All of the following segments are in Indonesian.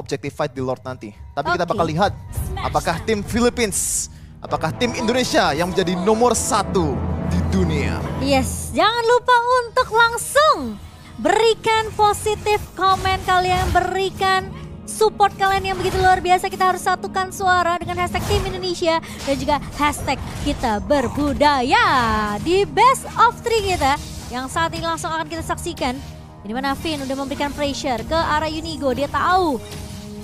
objective fight di Lord nanti. Tapi kita bakal lihat apakah tim Philippines, apakah tim Indonesia yang menjadi nomor 1 di dunia. Yes, jangan lupa untuk langsung berikan positif komen kalian, berikan support kalian yang begitu luar biasa. Kita harus satukan suara dengan hashtag Tim Indonesia dan juga hashtag kita berbudaya di best of 3 kita yang saat ini langsung akan kita saksikan. Di mana Finn udah memberikan pressure ke arah Unigo. Dia tahu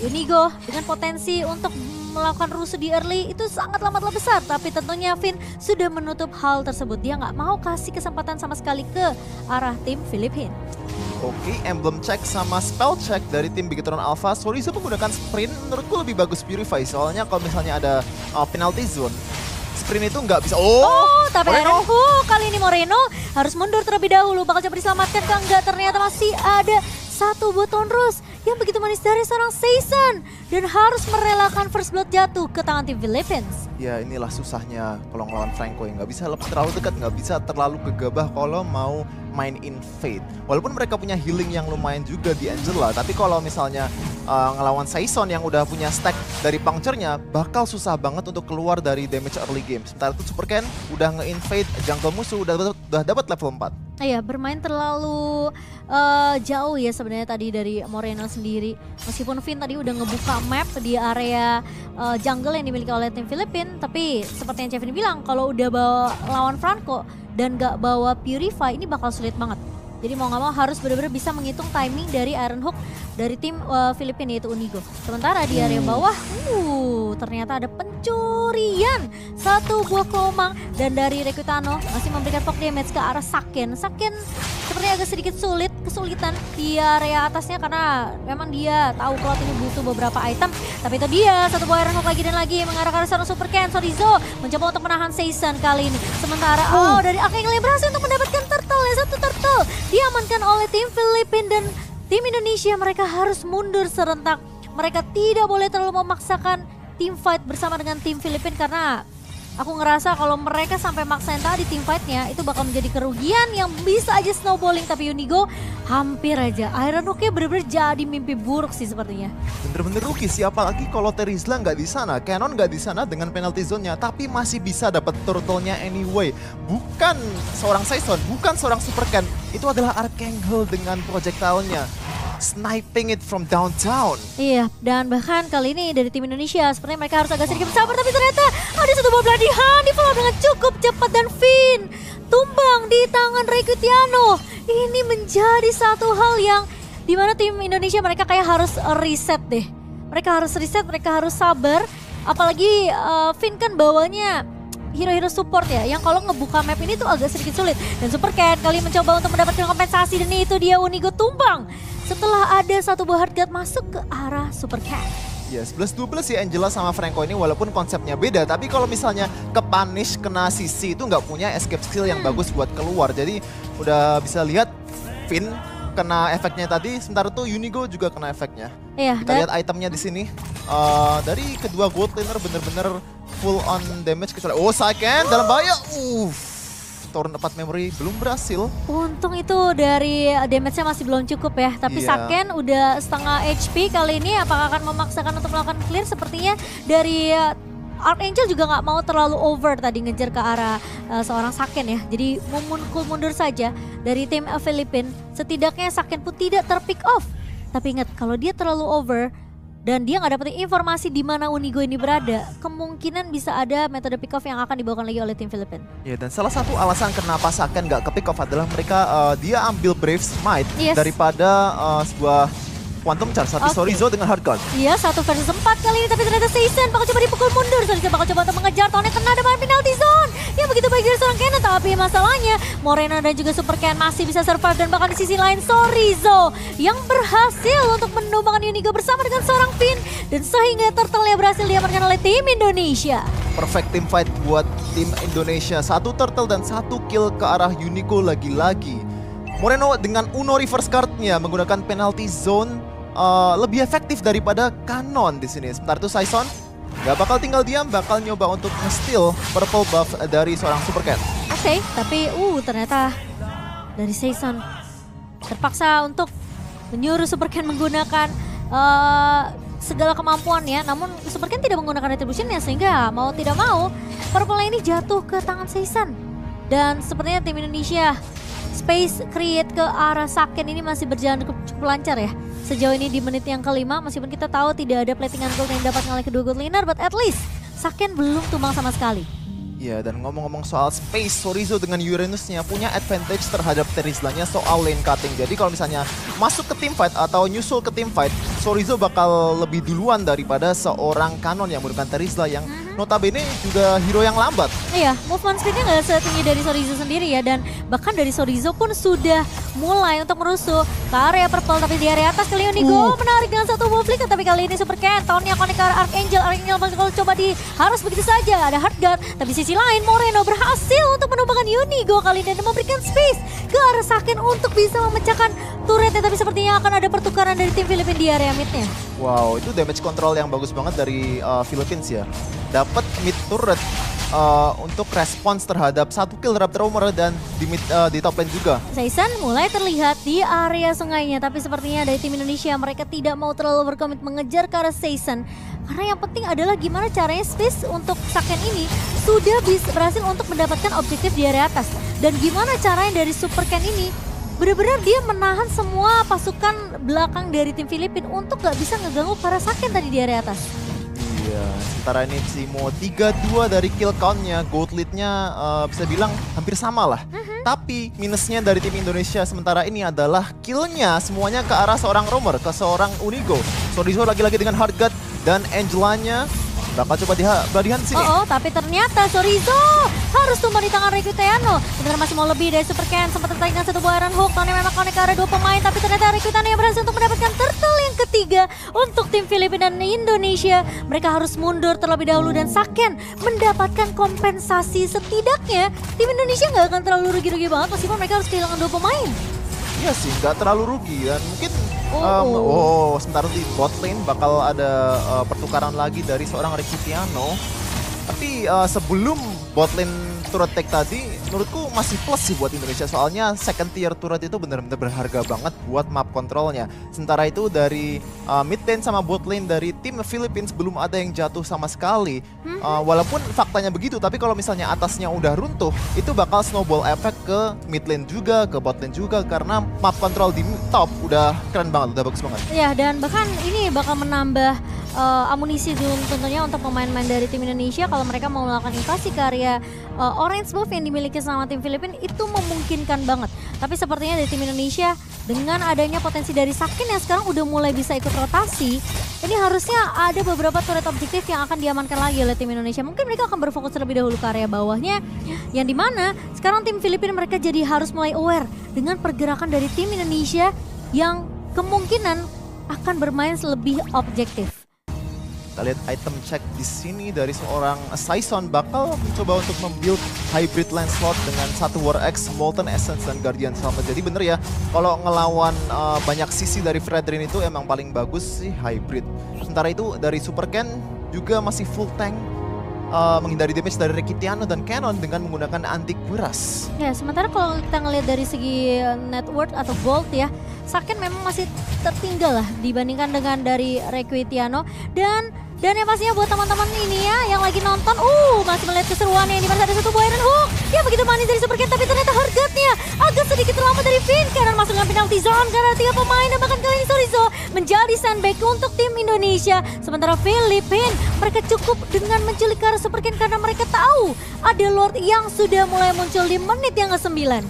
Unigo dengan potensi untuk melakukan rusuh di early itu sangat amatlah besar. Tapi tentunya Finn sudah menutup hal tersebut. Dia nggak mau kasih kesempatan sama sekali ke arah tim Filipina. Oke, emblem check sama spell check dari tim Bigetron Alpha. Sorizo menggunakan sprint, menurutku lebih bagus Purify. Soalnya kalau misalnya ada penalty zone, sprint itu nggak bisa. Tapi Moreno. Kali ini Moreno harus mundur terlebih dahulu. Bakal coba diselamatkan ke enggak, ternyata masih ada satu button rush yang begitu manis dari seorang Season. Dan harus merelakan first blood jatuh ke tangan tim Philippines. Ya inilah susahnya kalau ngelawan Franco yang nggak bisa terlalu dekat, nggak bisa terlalu gegabah kalau mau main in Fate. Walaupun mereka punya healing yang lumayan juga di Angela, tapi kalau misalnya ngelawan Saison yang udah punya stack dari puncture-nya, bakal susah banget untuk keluar dari damage early game. Sementara itu Super Ken udah nge-invade jungle musuh, udah dapat level 4. Iya, bermain terlalu jauh ya sebenarnya tadi dari Moreno sendiri. Meskipun Finn tadi udah ngebuka map di area jungle yang dimiliki oleh tim Filipina, tapi seperti yang Kevin bilang, kalau udah bawa lawan Franco dan gak bawa Purify, ini bakal sulit banget. Jadi mau gak mau harus benar-benar bisa menghitung timing dari Iron Hook dari tim Filipina yaitu Unigo. Sementara di area bawah, ternyata ada pencurian satu buah kelomang dan dari Rekutano masih memberikan poke damage ke arah Saken. Saken sepertinya agak sedikit kesulitan di area atasnya karena memang dia tahu kalau ini butuh beberapa item. Tapi itu dia, satu buah Iron Hook lagi dan lagi mengarah ke arah seorang Super Ken. Sorizo mencoba untuk menahan Season kali ini. Sementara dari Archangel berhasil untuk mendapatkan turtle ya, satu turtle diamankan oleh tim Filipina dan tim Indonesia. Mereka harus mundur serentak. Mereka tidak boleh terlalu memaksakan team fight bersama dengan tim Filipina karena aku ngerasa kalau mereka sampai maksain tadi team fightnya itu bakal menjadi kerugian yang bisa aja snowballing. Tapi Unigo hampir aja. Iron Hook-nya bener-bener jadi mimpi buruk sih sepertinya. Bener-bener rugi sih, apalagi kalau Terizla nggak di sana, Canon nggak di sana dengan penalty zone-nya, tapi masih bisa dapat turtle-nya anyway. Bukan seorang Saison, bukan seorang Super Ken, itu adalah Archangel dengan projectile-nya. Sniping it from downtown. Iya, dan bahkan kali ini dari tim Indonesia sepertinya mereka harus agak sedikit bersabar, tapi ternyata ada satu buah Bloodhound di follow dengan cukup cepat dan Finn tumbang di tangan Rekutiano. Ini menjadi satu hal yang dimana tim Indonesia mereka kayak harus reset deh. Mereka harus reset, mereka harus sabar. Apalagi Finn kan bawanya hero-hero support ya, yang kalau ngebuka map ini tuh agak sedikit sulit. Dan Super Cat kali mencoba untuk mendapatkan kompensasi dan itu dia Unigo tumbang setelah ada satu buah hardguard masuk ke arah Super Cat. Ya, 11-12 sih Angela sama Franco ini walaupun konsepnya beda. Tapi kalau misalnya ke-punish kena CC itu nggak punya escape skill yang bagus buat keluar. Jadi udah bisa lihat Finn kena efeknya tadi, sementara tuh Unigo juga kena efeknya. Iya, kita lihat itemnya di sini. Dari kedua gold laner bener-bener full on damage kecuali Saken dalam bahaya. Torn 4 memory belum berhasil. Untung itu dari damage-nya masih belum cukup ya. Tapi Saken udah setengah HP kali ini. Apakah akan memaksakan untuk melakukan clear? Sepertinya dari Archangel juga nggak mau terlalu over tadi ngejar ke arah seorang Saken ya. Jadi mundur saja dari tim Filipina. Setidaknya Saken pun tidak terpick off. Tapi ingat kalau dia terlalu over dan dia nggak dapetin informasi di mana Unigo ini berada, kemungkinan bisa ada metode pick off yang akan dibawakan lagi oleh tim Filipina. Ya, dan salah satu alasan kenapa Saken nggak ke pick off adalah mereka dia ambil Brave Smite daripada sebuah Quantum Charge. Tapi Sorizo dengan hardguard. Iya, 1 versus 4 kali ini, tapi ternyata Season bakal coba dipukul mundur. Sorizo bakal coba untuk mengejar, tahunnya kena dengan penalty zone. Ya begitu baik dari seorang Canon, tapi masalahnya Moreno dan juga Super Ken masih bisa survive. Dan bahkan di sisi lain Sorizo yang berhasil untuk menumbangkan Unigo bersama dengan seorang Finn. Dan sehingga turtle-nya berhasil diamankan oleh tim Indonesia. Perfect team fight buat tim Indonesia. 1 turtle dan 1 kill ke arah Unigo lagi-lagi. Moreno dengan Uno reverse card-nya menggunakan penalty zone lebih efektif daripada Canon di sini. Sementara itu Saison gak bakal tinggal diam, bakal nyoba untuk nge-steal purple buff dari seorang Super Cat. Oke, tapi ternyata dari Saison terpaksa untuk menyuruh Super Cat menggunakan segala kemampuannya, namun Superken tidak menggunakan retributionnya sehingga mau tidak mau Purple ini jatuh ke tangan Seisan. Dan sepertinya tim Indonesia space create ke arah Saken ini masih berjalan cukup lancar ya. Sejauh ini di menit yang kelima, meskipun kita tahu tidak ada platingan gold yang dapat oleh kedua gold laner, but at least Saken belum tumbang sama sekali. Ya, dan ngomong-ngomong soal space, Chorizo dengan Uranusnya punya advantage terhadap Terizlanya soal lane cutting. Jadi kalau misalnya masuk ke team fight atau nyusul ke team fight, Chorizo bakal lebih duluan daripada seorang Kanon yang menggunakan Terizla yang notabene juga hero yang lambat. Iya, movement speednya nggak setinggi dari Chorizo sendiri ya, dan bahkan dari Chorizo pun sudah mulai untuk merusuh ke area purple, tapi di area atas kali ini Go menarik dengan satu move flick, tapi kali ini Superken, tahunnya connect ke arah Archangel kalau coba harus begitu saja, ada Heartguard, tapi sisi lain Moreno berhasil untuk menumbangkan Unigo kali ini dan memberikan space ke arah Saken untuk bisa memecahkan turretnya, tapi sepertinya akan ada pertukaran dari tim Filipina di area midnya. Wow, itu damage control yang bagus banget dari Philippines ya. Dapat mid turret untuk respons terhadap satu kill terhadap Roamer dan di top lane juga. Seisan mulai terlihat di area sungainya, tapi sepertinya dari tim Indonesia mereka tidak mau terlalu berkomit mengejar ke arah Seisan. Karena yang penting adalah gimana caranya space untuk Saken ini sudah berhasil untuk mendapatkan objektif di area atas. Dan gimana caranya dari Superken ini benar-benar dia menahan semua pasukan belakang dari tim Filipina untuk gak bisa ngeganggu para Saken tadi di area atas. Iya, sementara ini Simo 3-2 dari kill count-nya, gold lead-nya bisa bilang hampir sama lah. Tapi minusnya dari tim Indonesia sementara ini adalah kill-nya semuanya ke arah seorang Roamer, ke seorang Unigo. Chorizo lagi-lagi dengan Heartguard dan Angelanya bakal coba dihan sini. Tapi ternyata Chorizo harus tumbang di tangan Requitiano. Sebenarnya masih mau lebih dari Superken, sempat tertarik dengan satu buah Iron Hook. Tahunnya memang connect ke arah dua pemain, tapi ternyata Requitiano yang berhasil untuk mendapatkan turtle yang ketiga untuk tim Filipina dan Indonesia. Mereka harus mundur terlebih dahulu dan Saken mendapatkan kompensasi. Setidaknya tim Indonesia nggak akan terlalu rugi-rugi banget meskipun mereka harus kehilangan dua pemain. Iya sih, nggak terlalu rugi dan mungkin sementara di bot lane bakal ada pertukaran lagi dari seorang Requitiano. Tapi sebelum bot lane turret take tadi, menurutku masih plus sih buat Indonesia. Soalnya second tier turret itu benar-benar berharga banget buat map kontrolnya. Sementara itu dari mid lane sama bot lane dari tim Philippines belum ada yang jatuh sama sekali. Walaupun faktanya begitu, tapi kalau misalnya atasnya udah runtuh, itu bakal snowball effect ke mid lane juga, ke bot lane juga. Karena map control di top udah keren banget, udah bagus banget. Ya, dan bahkan ini bakal menambah amunisi tentunya untuk pemain-pemain dari tim Indonesia kalau mereka mau melakukan invasi ke area orange buff yang dimiliki sama tim Filipina itu memungkinkan banget. Tapi sepertinya dari tim Indonesia dengan adanya potensi dari Saken yang sekarang udah mulai bisa ikut rotasi, ini harusnya ada beberapa turret objektif yang akan diamankan lagi oleh tim Indonesia. Mungkin mereka akan berfokus terlebih dahulu ke area bawahnya, yang dimana sekarang tim Filipina mereka jadi harus mulai aware dengan pergerakan dari tim Indonesia yang kemungkinan akan bermain lebih objektif. Kita lihat item check di sini dari seorang Saison bakal mencoba untuk membuild hybrid Lancelot dengan satu War X, Molten Essence, dan Guardian Salva. Jadi bener ya, kalau ngelawan banyak sisi dari Fredrin itu emang paling bagus sih hybrid. Sementara itu dari Superken juga masih full tank, menghindari damage dari Requitiano dan Canon dengan menggunakan anti kuras. Ya, sementara kalau kita ngelihat dari segi net worth atau gold ya, Saken memang masih tertinggal lah dibandingkan dengan dari Requitiano. Dan yang pastinya buat teman-teman ini ya yang lagi nonton, masih melihat keseruannya ini, ada satu buah Iron Hook. Ya begitu manis dari Superken, tapi ternyata Heartguard-nya agak sedikit terlambat dari Finn. Karena masuk dengan penalty zone karena 3 pemain dan bahkan kali ini Chorizo menjadi sandbag untuk tim Indonesia. Sementara Filipina mereka cukup dengan menculik ke arah Superken karena mereka tahu ada Lord yang sudah mulai muncul di menit yang ke-9.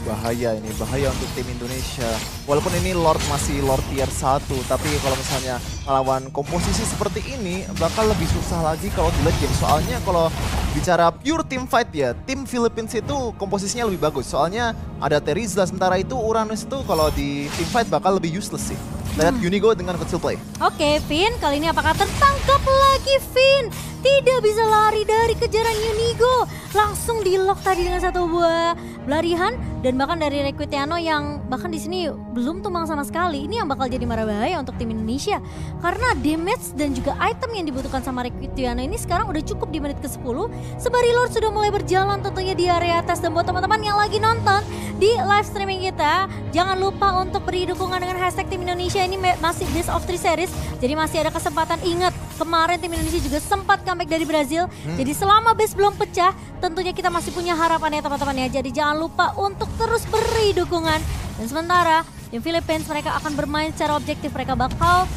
Bahaya ini, bahaya untuk tim Indonesia. Walaupun ini Lord masih Lord tier 1, tapi kalau misalnya melawan komposisi seperti ini bakal lebih susah lagi kalau di late game. Soalnya kalau bicara pure team fight ya, tim Philippines itu komposisinya lebih bagus. Soalnya ada Terizla, sementara itu Uranus itu kalau di team fight bakal lebih useless sih. Lihat Unigo dengan kecil play. Oke, Finn, kali ini apakah tertangkap lagi Finn? Tidak bisa lari dari kejaran Unigo. Langsung di lock tadi dengan satu buah pelarian. dan bahkan dari Requitiano yang bahkan di sini belum tumbang sama sekali. Ini yang bakal jadi mara bahaya untuk tim Indonesia karena damage dan juga item yang dibutuhkan sama Requitiano ini sekarang udah cukup di menit ke-10. Sembari Lord sudah mulai berjalan tentunya di area atas, dan buat teman-teman yang lagi nonton di live streaming kita, jangan lupa untuk beri dukungan dengan hashtag tim Indonesia. Ini masih best of 3 series, jadi masih ada kesempatan. Ingat, kemarin tim Indonesia juga sempat comeback dari Brazil. Jadi selama base belum pecah, tentunya kita masih punya harapan ya teman-teman ya. Jadi jangan lupa untuk terus beri dukungan. Dan sementara tim Philippines mereka akan bermain secara objektif. Mereka bakal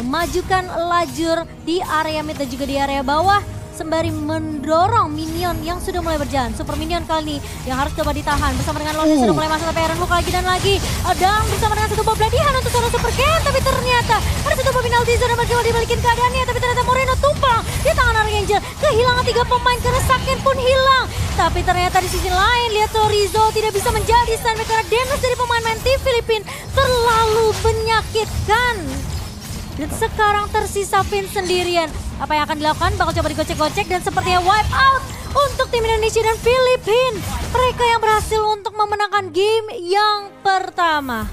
memajukan lajur di area mid dan juga di area bawah sembari mendorong minion yang sudah mulai berjalan. Super minion kali ini yang harus coba ditahan bersama dengan Lord yang sudah mulai masuk, tapi Aaron Hook lagi dan lagi. Dan bersama dengan satu bob ladihan untuk seorang super game, tapi ternyata ada satu bob Aldizer yang mencoba dibalikin keadaannya, tapi ternyata Moreno tumpang di tangan Archangel. Kehilangan 3 pemain karena Saken pun hilang. Tapi ternyata di sisi lain lihat Torizo tidak bisa menjadi standby karena damage dari pemain tim Filipina terlalu menyakitkan. Dan sekarang tersisa Vin sendirian. Apa yang akan dilakukan? Bakal coba digocek-gocek dan sepertinya wipe out untuk tim Indonesia dan Filipina. Mereka yang berhasil untuk memenangkan game yang pertama.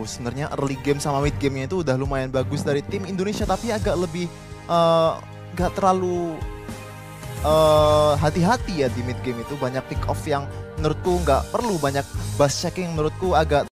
Sebenarnya early game sama mid game-nya itu udah lumayan bagus dari tim Indonesia, tapi agak lebih gak terlalu hati-hati ya di mid game itu. Banyak pick off yang menurutku nggak perlu, banyak bus checking menurutku agak